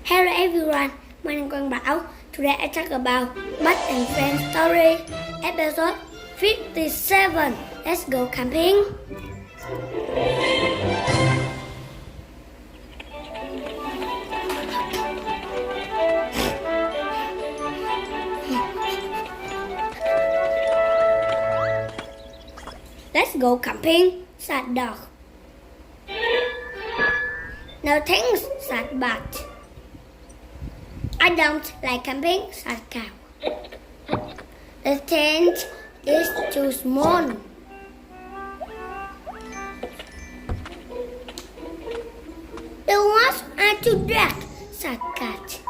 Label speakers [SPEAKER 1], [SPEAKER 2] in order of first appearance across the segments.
[SPEAKER 1] Hello everyone, my name is Quang Bảo. Today I talk about Bud and Friends story, episode 57. Let's go camping. Let's go camping, said dog. No thanks, said Bud. I don't like camping, said Cow. The tent is too small. The walls are too dark, said Cat.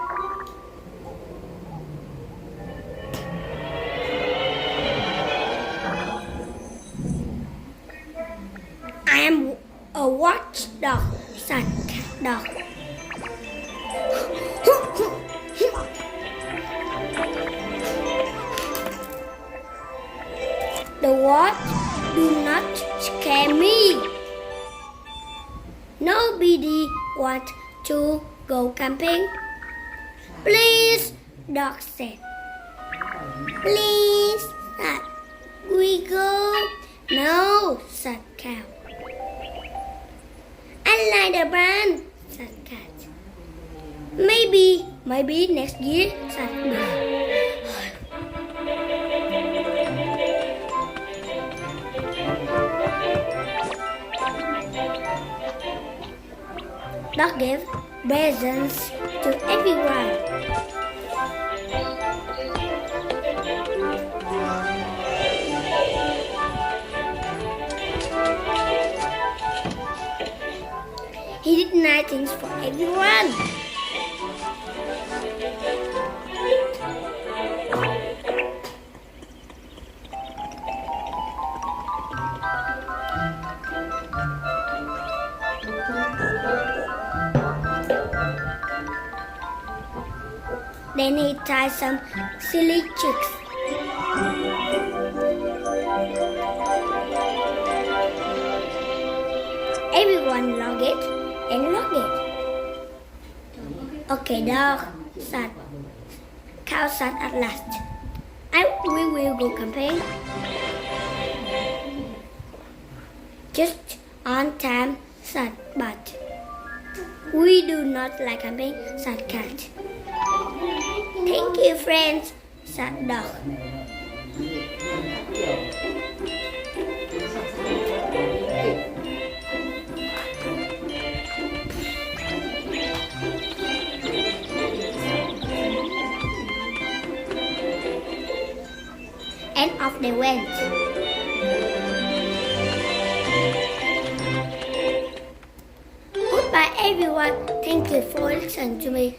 [SPEAKER 1] I am a watchdog, said Cat Dog. The walls do not scare me. Nobody wants to go camping. Please, dog said. Please, said we go. No, said cow. I like the barn, said cat. Maybe next year, said dog. Dog gave presents to everyone. He did nice things for everyone. Then he tied some silly chicks. Everyone log it and log it. Okay, dog, said Cow said at last. We will go camping. Just on time, said Bud. We do not like camping, said Cat. Thank you, friends, said Dog. And off they went. Goodbye, everyone. Thank you for listening to me.